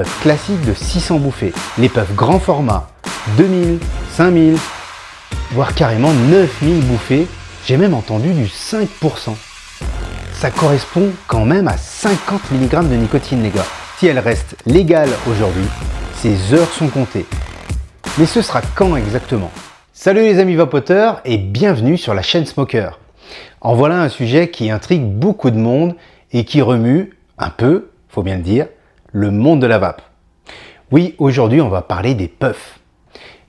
puffs classiques de 600 bouffées, les puffs grand format, 2000, 5000, voire carrément 9000 bouffées, j'ai même entendu du 5%. Ça correspond quand même à 50 mg de nicotine les gars. Si elle reste légale aujourd'hui, ces heures sont comptées. Mais ce sera quand exactement? Salut les amis vapoteurs et bienvenue sur la chaîne Smoker. En voilà un sujet qui intrigue beaucoup de monde et qui remue un peu, faut bien le dire, le monde de la vape. Oui, aujourd'hui on va parler des puffs.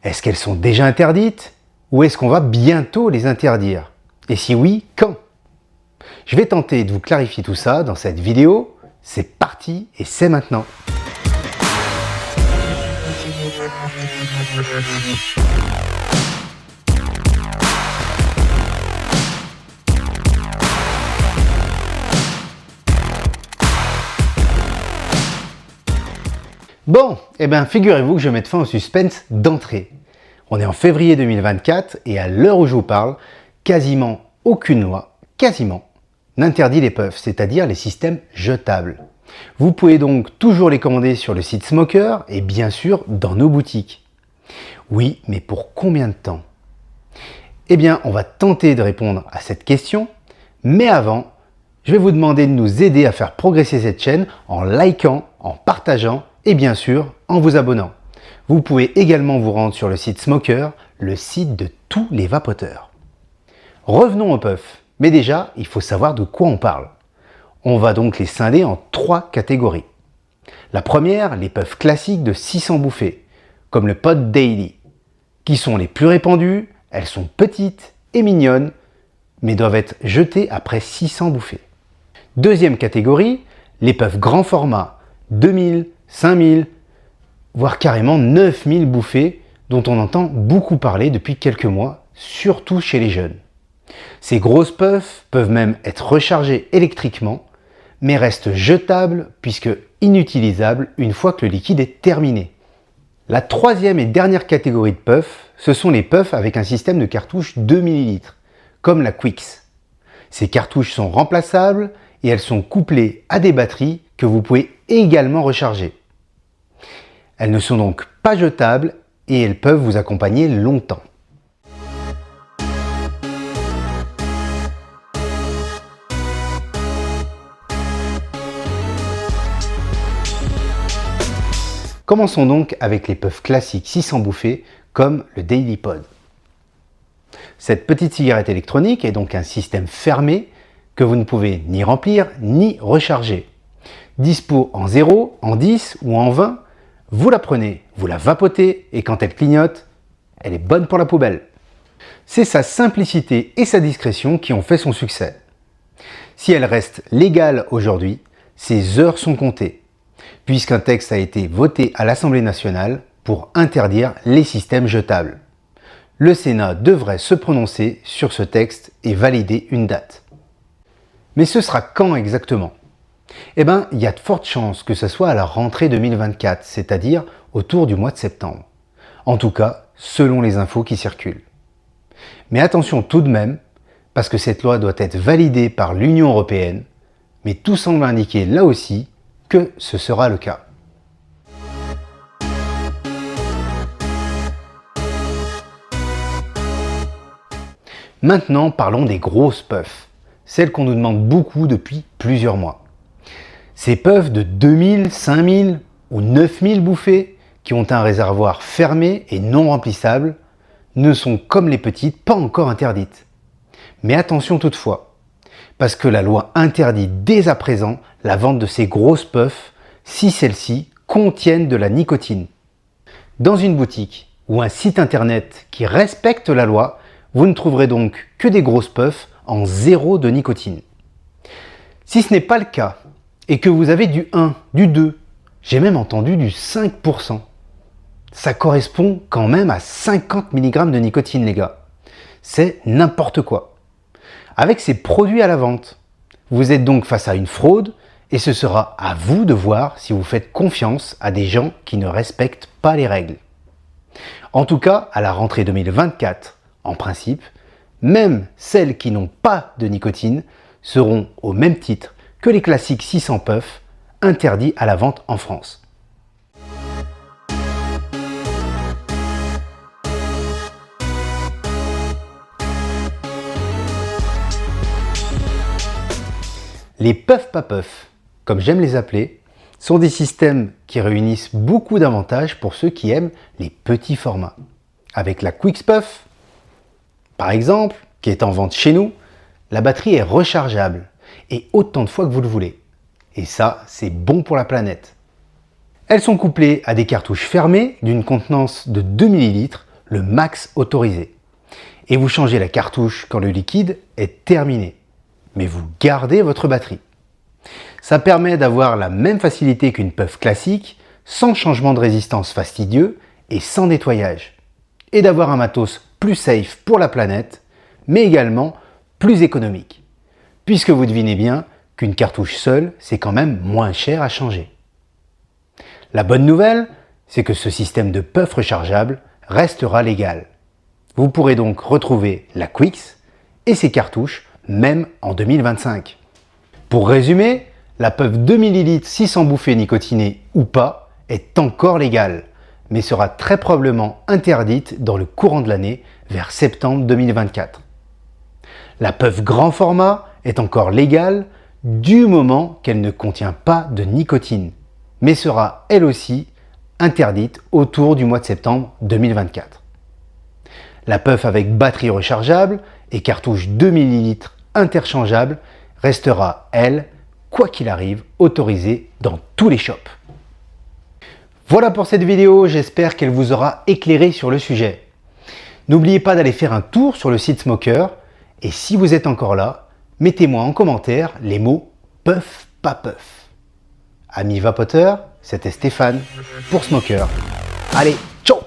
Est-ce qu'elles sont déjà interdites ou est-ce qu'on va bientôt les interdire? Et si oui, quand? Je vais tenter de vous clarifier tout ça dans cette vidéo. C'est parti et c'est maintenant. Bon, eh bien figurez-vous que je vais mettre fin au suspense d'entrée. On est en février 2024 et à l'heure où je vous parle, quasiment aucune loi, n'interdit les puffs, c'est-à-dire les systèmes jetables. Vous pouvez donc toujours les commander sur le site Smoker et bien sûr dans nos boutiques. Oui, mais pour combien de temps? Eh bien, on va tenter de répondre à cette question, mais avant, je vais vous demander de nous aider à faire progresser cette chaîne en likant, en partageant et bien sûr en vous abonnant. Vous pouvez également vous rendre sur le site Smoker, le site de tous les vapoteurs. Revenons aux puffs, mais déjà, il faut savoir de quoi on parle. On va donc les scinder en 3 catégories. La première, les puffs classiques de 600 bouffées, comme le Pod Daily, qui sont les plus répandues, elles sont petites et mignonnes, mais doivent être jetées après 600 bouffées. Deuxième catégorie, les puffs grand format, 2000, 5000, voire carrément 9000 bouffées, dont on entend beaucoup parler depuis quelques mois, surtout chez les jeunes. Ces grosses puffs peuvent même être rechargées électriquement, mais restent jetables puisque inutilisables une fois que le liquide est terminé. La troisième et dernière catégorie de puffs, ce sont les puffs avec un système de cartouches 2 ml, comme la Quix. Ces cartouches sont remplaçables et elles sont couplées à des batteries que vous pouvez également recharger. Elles ne sont donc pas jetables et elles peuvent vous accompagner longtemps. Commençons donc avec les puffs classiques 600 bouffées comme le Daily Pod. Cette petite cigarette électronique est donc un système fermé que vous ne pouvez ni remplir ni recharger. Dispo en 0, en 10 ou en 20, vous la prenez, vous la vapotez et quand elle clignote, elle est bonne pour la poubelle. C'est sa simplicité et sa discrétion qui ont fait son succès. Si elle reste légale aujourd'hui, ses heures sont comptées, puisqu'un texte a été voté à l'Assemblée nationale pour interdire les systèmes jetables. Le Sénat devrait se prononcer sur ce texte et valider une date. Mais ce sera quand exactement? Eh bien, il y a de fortes chances que ce soit à la rentrée 2024, c'est-à-dire autour du mois de septembre. En tout cas, selon les infos qui circulent. Mais attention tout de même, parce que cette loi doit être validée par l'Union européenne, mais tout semble indiquer là aussi que ce sera le cas. Maintenant, parlons des grosses puffs, celles qu'on nous demande beaucoup depuis plusieurs mois. Ces puffs de 2000, 5000 ou 9000 bouffées qui ont un réservoir fermé et non remplissable ne sont comme les petites pas encore interdites. Mais attention toutefois, parce que la loi interdit dès à présent la vente de ces grosses puffs si celles-ci contiennent de la nicotine. Dans une boutique ou un site internet qui respecte la loi, vous ne trouverez donc que des grosses puffs en 0 de nicotine. Si ce n'est pas le cas, et que vous avez du 1, du 2, j'ai même entendu du 5%. Ça correspond quand même à 50 mg de nicotine les gars. C'est n'importe quoi. Avec ces produits à la vente, vous êtes donc face à une fraude et ce sera à vous de voir si vous faites confiance à des gens qui ne respectent pas les règles. En tout cas, à la rentrée 2024, en principe, même celles qui n'ont pas de nicotine seront au même titre que les classiques 600 puffs interdits à la vente en France. Les puffs pas puffs, comme j'aime les appeler, sont des systèmes qui réunissent beaucoup d'avantages pour ceux qui aiment les petits formats. Avec la QuicksPuff, par exemple, qui est en vente chez nous, la batterie est rechargeable et autant de fois que vous le voulez. Et ça, c'est bon pour la planète. Elles sont couplées à des cartouches fermées d'une contenance de 2 ml, le max autorisé. Et vous changez la cartouche quand le liquide est terminé. Mais vous gardez votre batterie. Ça permet d'avoir la même facilité qu'une puff classique, sans changement de résistance fastidieux et sans nettoyage. Et d'avoir un matos plus safe pour la planète, mais également plus économique. Puisque vous devinez bien qu'une cartouche seule, c'est quand même moins cher à changer. La bonne nouvelle, c'est que ce système de puff rechargeable restera légal. Vous pourrez donc retrouver la Quicks et ses cartouches même en 2025. Pour résumer, la puff 2 ml 600 bouffées nicotinées ou pas est encore légale, mais sera très probablement interdite dans le courant de l'année vers septembre 2024. La puff grand format est encore légale du moment qu'elle ne contient pas de nicotine, mais sera elle aussi interdite autour du mois de septembre 2024. La puff avec batterie rechargeable et cartouche 2 ml interchangeable restera, elle, quoi qu'il arrive, autorisée dans tous les shops. Voilà pour cette vidéo, j'espère qu'elle vous aura éclairé sur le sujet. N'oubliez pas d'aller faire un tour sur le site Smoker et si vous êtes encore là, mettez-moi en commentaire les mots puff pas puff. Amis vapoteurs, c'était Stéphane pour Smoker. Allez, ciao!